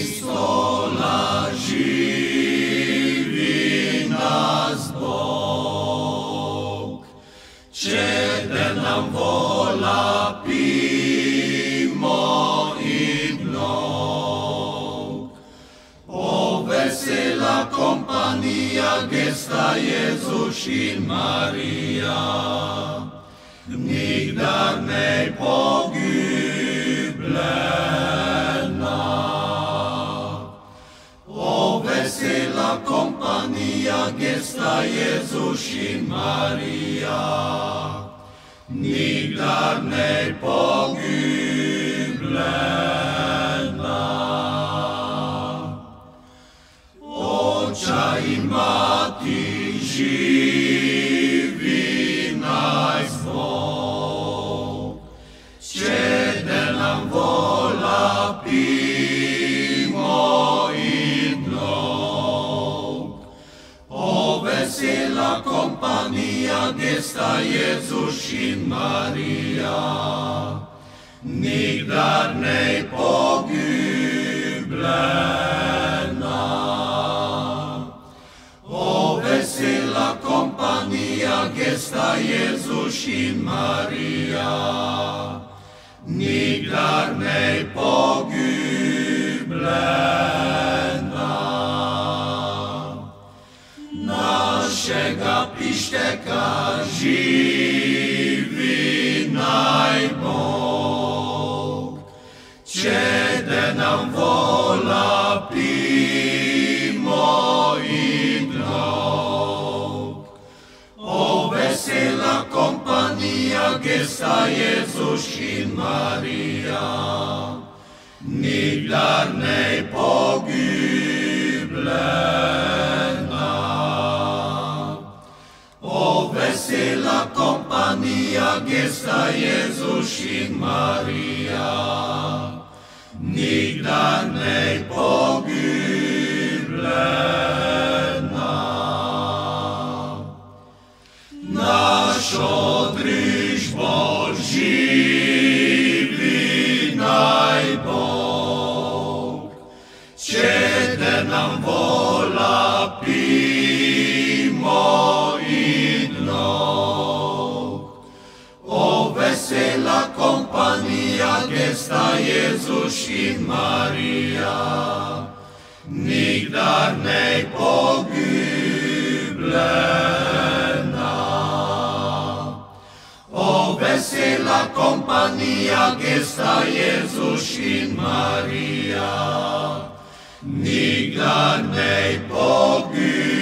stola živi nas Bog, čede nam vola pimo i dnog. O vesela kompanija, gesta Jezus i Marija, nigdar ne pogubljena. O vesela kompanija, gesta Jezus i Marija, nigdar ne pogubljena. Oča i mati živi naš Bog, čede nam vola pimo i dnog. O vesela kompanija, gesta Jezus i Marija, nigdar ne pogubljena. O vesela kompanija, gesta Jezus i Marija, nigdar ne pogubljena. Našega pišteka živi naj Bog, čede nam vola pimo i dnog. O vesela kompanija, gesta Jezus i Marija, nigdar ne pogubljena. O vesela kompanija, gesta Jezus i Marija, nigdar ne pogubljena. Naš odrižbo živi naj Bog, čede nam vola pimo i dnog. O vesela kompanija, gesta Jezus i Marija, nigdar ne pogubljena. O vesela kompanija, gesta Jezus i Marija, nigdar ne pogubljena.